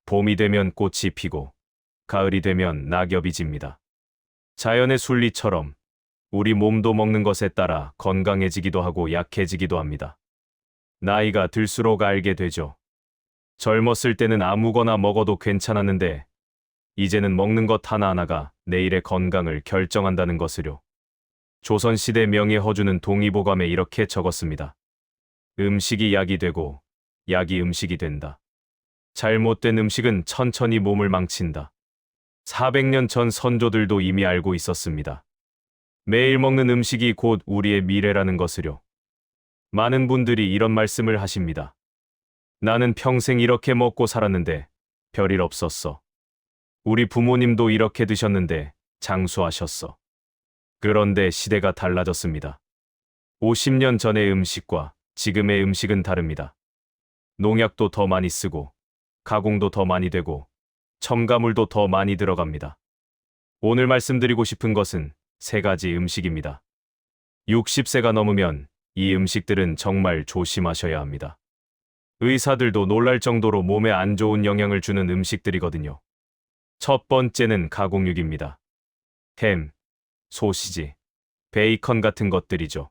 봄이 되면 꽃이 피고 가을이 되면 낙엽이 집니다. 자연의 순리처럼 우리 몸도 먹는 것에 따라 건강해지기도 하고 약해지기도 합니다. 나이가 들수록 알게 되죠. 젊었을 때는 아무거나 먹어도 괜찮았는데 이제는 먹는 것 하나하나가 내일의 건강을 결정한다는 것을요. 조선시대 명예허주는 동의보감에 이렇게 적었습니다. 음식이 약이 되고 약이 음식이 된다. 잘못된 음식은 천천히 몸을 망친다. 400년 전 선조들도 이미 알고 있었습니다. 매일 먹는 음식이 곧 우리의 미래라는 것을요. 많은 분들이 이런 말씀을 하십니다. 나는 평생 이렇게 먹고 살았는데 별일 없었어. 우리 부모님도 이렇게 드셨는데 장수하셨어. 그런데 시대가 달라졌습니다. 50년 전의 음식과 지금의 음식은 다릅니다. 농약도 더 많이 쓰고 가공도 더 많이 되고 첨가물도 더 많이 들어갑니다. 오늘 말씀드리고 싶은 것은 세 가지 음식입니다. 60세가 넘으면 이 음식들은 정말 조심하셔야 합니다. 의사들도 놀랄 정도로 몸에 안 좋은 영향을 주는 음식들이거든요. 첫 번째는 가공육입니다. 햄, 소시지, 베이컨 같은 것들이죠.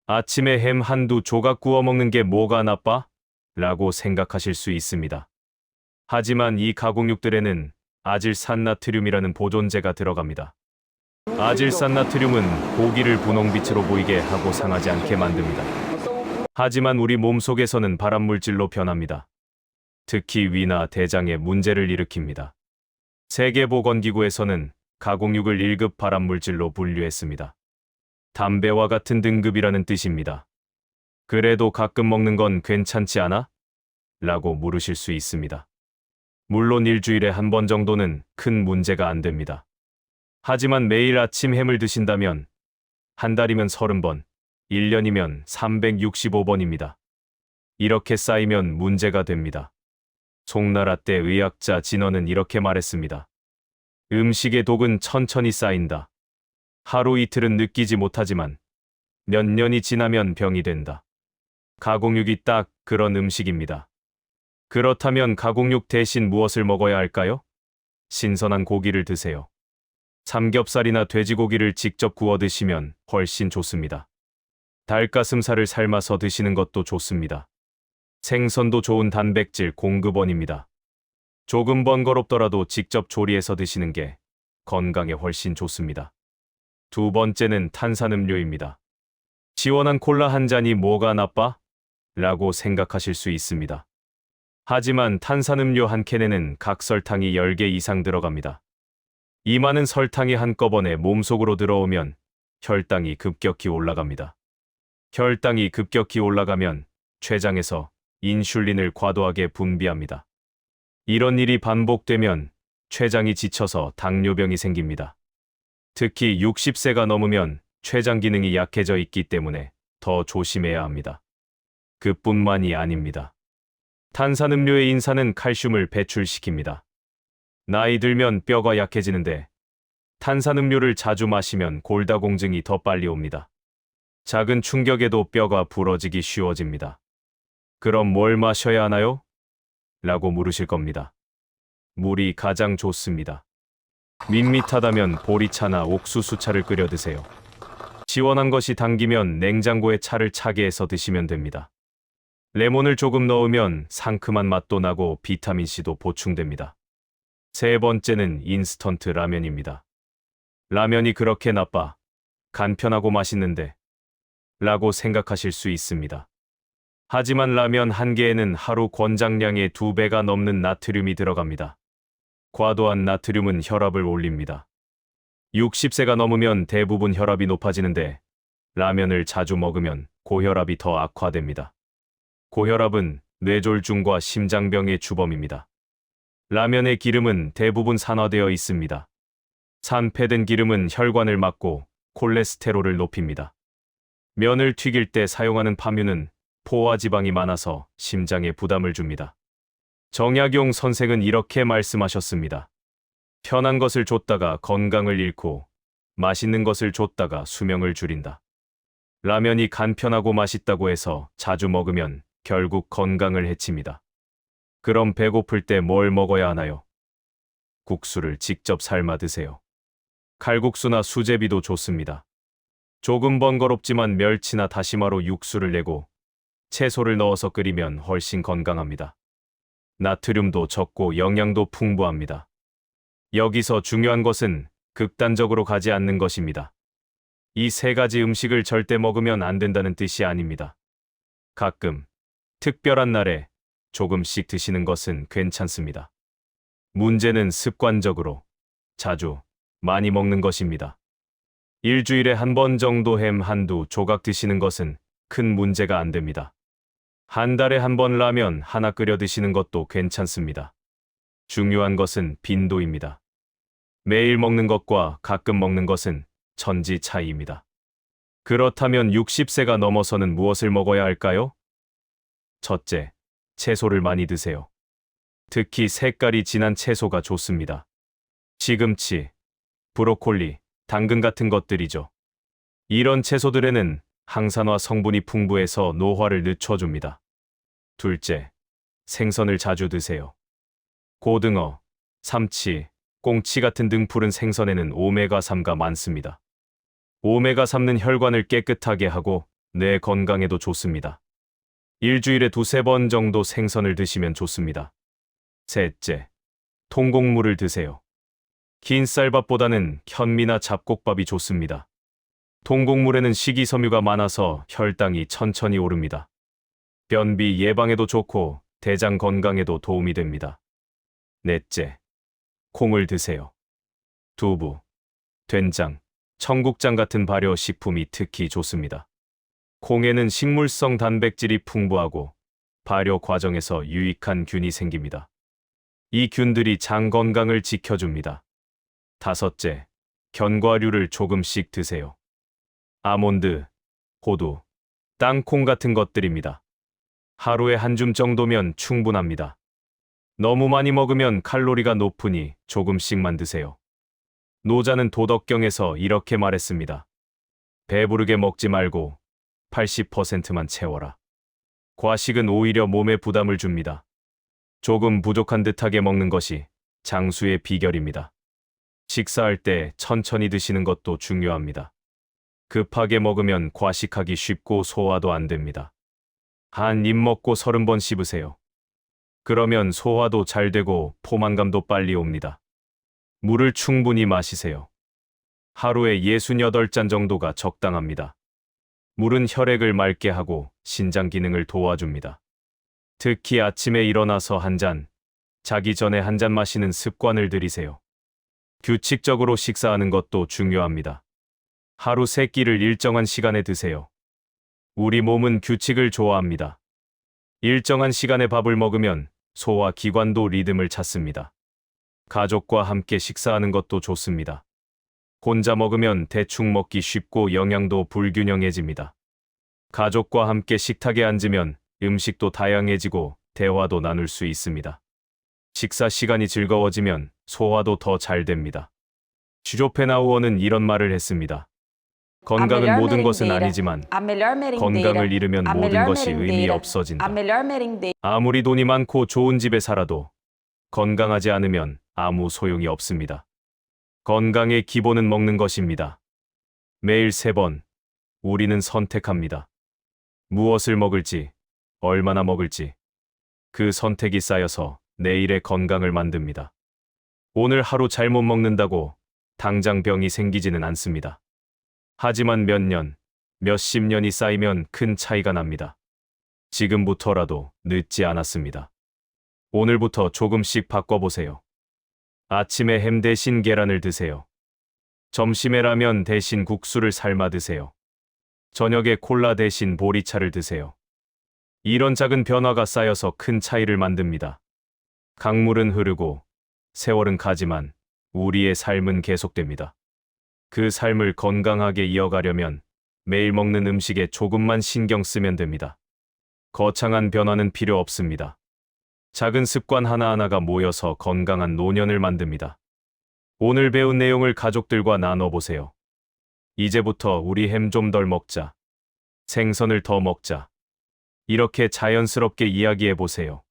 아침에 햄 한두 조각 구워 먹는 게 뭐가 나빠? 라고 생각하실 수 있습니다. 하지만 이 가공육들에는 아질산나트륨이라는 보존제가 들어갑니다. 아질산나트륨은 고기를 분홍빛으로 보이게 하고 상하지 않게 만듭니다. 하지만 우리 몸속에서는 발암물질로 변합니다. 특히 위나 대장에 문제를 일으킵니다. 세계보건기구에서는 가공육을 1급 발암물질로 분류했습니다. 담배와 같은 등급이라는 뜻입니다. 그래도 가끔 먹는 건 괜찮지 않아? 라고 물으실 수 있습니다. 물론 일주일에 한 번 정도는 큰 문제가 안 됩니다. 하지만 매일 아침 햄을 드신다면 한 달이면 30번, 1년이면 365번입니다. 이렇게 쌓이면 문제가 됩니다. 송나라 때 의학자 진원은 이렇게 말했습니다. 음식의 독은 천천히 쌓인다. 하루 이틀은 느끼지 못하지만 몇 년이 지나면 병이 된다. 가공육이 딱 그런 음식입니다. 그렇다면 가공육 대신 무엇을 먹어야 할까요? 신선한 고기를 드세요. 삼겹살이나 돼지고기를 직접 구워 드시면 훨씬 좋습니다. 닭가슴살을 삶아서 드시는 것도 좋습니다. 생선도 좋은 단백질 공급원입니다. 조금 번거롭더라도 직접 조리해서 드시는 게 건강에 훨씬 좋습니다. 두 번째는 탄산음료입니다. 시원한 콜라 한 잔이 뭐가 나빠? 라고 생각하실 수 있습니다. 하지만 탄산음료 한 캔에는 각설탕이 10개 이상 들어갑니다. 이 많은 설탕이 한꺼번에 몸속으로 들어오면 혈당이 급격히 올라갑니다. 혈당이 급격히 올라가면 췌장에서 인슐린을 과도하게 분비합니다. 이런 일이 반복되면 췌장이 지쳐서 당뇨병이 생깁니다. 특히 60세가 넘으면 췌장 기능이 약해져 있기 때문에 더 조심해야 합니다. 그뿐만이 아닙니다. 탄산음료의 인산은 칼슘을 배출시킵니다. 나이 들면 뼈가 약해지는데 탄산음료를 자주 마시면 골다공증이 더 빨리 옵니다. 작은 충격에도 뼈가 부러지기 쉬워집니다. 그럼 뭘 마셔야 하나요? 라고 물으실 겁니다. 물이 가장 좋습니다. 밋밋하다면 보리차나 옥수수차를 끓여 드세요. 시원한 것이 당기면 냉장고에 차를 차게 해서 드시면 됩니다. 레몬을 조금 넣으면 상큼한 맛도 나고 비타민C도 보충됩니다. 세 번째는 인스턴트 라면입니다. 라면이 그렇게 나빠? 간편하고 맛있는데? 라고 생각하실 수 있습니다. 하지만 라면 한 개에는 하루 권장량의 2배가 넘는 나트륨이 들어갑니다. 과도한 나트륨은 혈압을 올립니다. 60세가 넘으면 대부분 혈압이 높아지는데 라면을 자주 먹으면 고혈압이 더 악화됩니다. 고혈압은 뇌졸중과 심장병의 주범입니다. 라면의 기름은 대부분 산화되어 있습니다. 산패된 기름은 혈관을 막고 콜레스테롤을 높입니다. 면을 튀길 때 사용하는 파뮤는 포화 지방이 많아서 심장에 부담을 줍니다. 정약용 선생은 이렇게 말씀하셨습니다. 편한 것을 줬다가 건강을 잃고 맛있는 것을 줬다가 수명을 줄인다. 라면이 간편하고 맛있다고 해서 자주 먹으면 결국 건강을 해칩니다. 그럼 배고플 때 뭘 먹어야 하나요? 국수를 직접 삶아 드세요. 칼국수나 수제비도 좋습니다. 조금 번거롭지만 멸치나 다시마로 육수를 내고 채소를 넣어서 끓이면 훨씬 건강합니다. 나트륨도 적고 영양도 풍부합니다. 여기서 중요한 것은 극단적으로 가지 않는 것입니다. 이 세 가지 음식을 절대 먹으면 안 된다는 뜻이 아닙니다. 가끔, 특별한 날에 조금씩 드시는 것은 괜찮습니다. 문제는 습관적으로, 자주, 많이 먹는 것입니다. 일주일에 한 번 정도 햄 한두 조각 드시는 것은 큰 문제가 안 됩니다. 한 달에 한 번 라면 하나 끓여 드시는 것도 괜찮습니다. 중요한 것은 빈도입니다. 매일 먹는 것과 가끔 먹는 것은 천지 차이입니다. 그렇다면 60세가 넘어서는 무엇을 먹어야 할까요? 첫째, 채소를 많이 드세요. 특히 색깔이 진한 채소가 좋습니다. 시금치, 브로콜리, 당근 같은 것들이죠. 이런 채소들에는 항산화 성분이 풍부해서 노화를 늦춰줍니다. 둘째, 생선을 자주 드세요. 고등어, 삼치, 꽁치 같은 등푸른 생선에는 오메가3가 많습니다. 오메가3는 혈관을 깨끗하게 하고 뇌 건강에도 좋습니다. 일주일에 두세 번 정도 생선을 드시면 좋습니다. 셋째, 통곡물을 드세요. 긴 쌀밥보다는 현미나 잡곡밥이 좋습니다. 통곡물에는 식이섬유가 많아서 혈당이 천천히 오릅니다. 변비 예방에도 좋고 대장 건강에도 도움이 됩니다. 넷째, 콩을 드세요. 두부, 된장, 청국장 같은 발효식품이 특히 좋습니다. 콩에는 식물성 단백질이 풍부하고 발효 과정에서 유익한 균이 생깁니다. 이 균들이 장 건강을 지켜줍니다. 다섯째, 견과류를 조금씩 드세요. 아몬드, 호두, 땅콩 같은 것들입니다. 하루에 한 줌 정도면 충분합니다. 너무 많이 먹으면 칼로리가 높으니 조금씩만 드세요. 노자는 도덕경에서 이렇게 말했습니다. 배부르게 먹지 말고 80%만 채워라. 과식은 오히려 몸에 부담을 줍니다. 조금 부족한 듯하게 먹는 것이 장수의 비결입니다. 식사할 때 천천히 드시는 것도 중요합니다. 급하게 먹으면 과식하기 쉽고 소화도 안 됩니다. 한 입 먹고 30번 씹으세요. 그러면 소화도 잘 되고 포만감도 빨리 옵니다. 물을 충분히 마시세요. 하루에 68잔 정도가 적당합니다. 물은 혈액을 맑게 하고 신장 기능을 도와줍니다. 특히 아침에 일어나서 한 잔, 자기 전에 한 잔 마시는 습관을 들이세요. 규칙적으로 식사하는 것도 중요합니다. 하루 3끼를 일정한 시간에 드세요. 우리 몸은 규칙을 좋아합니다. 일정한 시간에 밥을 먹으면 소화 기관도 리듬을 찾습니다. 가족과 함께 식사하는 것도 좋습니다. 혼자 먹으면 대충 먹기 쉽고 영양도 불균형해집니다. 가족과 함께 식탁에 앉으면 음식도 다양해지고 대화도 나눌 수 있습니다. 식사 시간이 즐거워지면 소화도 더 잘 됩니다. 쇼펜하우어는 이런 말을 했습니다. 건강은 모든 것은 아니지만 건강을 잃으면 모든 것이 의미 없어진다. 아무리 돈이 많고 좋은 집에 살아도 건강하지 않으면 아무 소용이 없습니다. 건강의 기본은 먹는 것입니다. 매일 3번, 우리는 선택합니다. 무엇을 먹을지, 얼마나 먹을지. 그 선택이 쌓여서 내일의 건강을 만듭니다. 오늘 하루 잘못 먹는다고 당장 병이 생기지는 않습니다. 하지만 몇 년, 몇십 년이 쌓이면 큰 차이가 납니다. 지금부터라도 늦지 않았습니다. 오늘부터 조금씩 바꿔보세요. 아침에 햄 대신 계란을 드세요. 점심에 라면 대신 국수를 삶아 드세요. 저녁에 콜라 대신 보리차를 드세요. 이런 작은 변화가 쌓여서 큰 차이를 만듭니다. 강물은 흐르고 세월은 가지만 우리의 삶은 계속됩니다. 그 삶을 건강하게 이어가려면 매일 먹는 음식에 조금만 신경 쓰면 됩니다. 거창한 변화는 필요 없습니다. 작은 습관 하나하나가 모여서 건강한 노년을 만듭니다. 오늘 배운 내용을 가족들과 나눠보세요. 이제부터 우리 햄 좀 덜 먹자. 생선을 더 먹자. 이렇게 자연스럽게 이야기해보세요.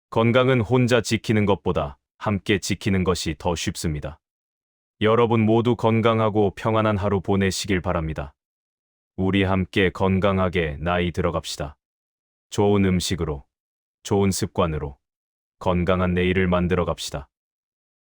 건강은 혼자 지키는 것보다 함께 지키는 것이 더 쉽습니다. 여러분 모두 건강하고 평안한 하루 보내시길 바랍니다. 우리 함께 건강하게 나이 들어갑시다. 좋은 음식으로, 좋은 습관으로 건강한 내일을 만들어 갑시다.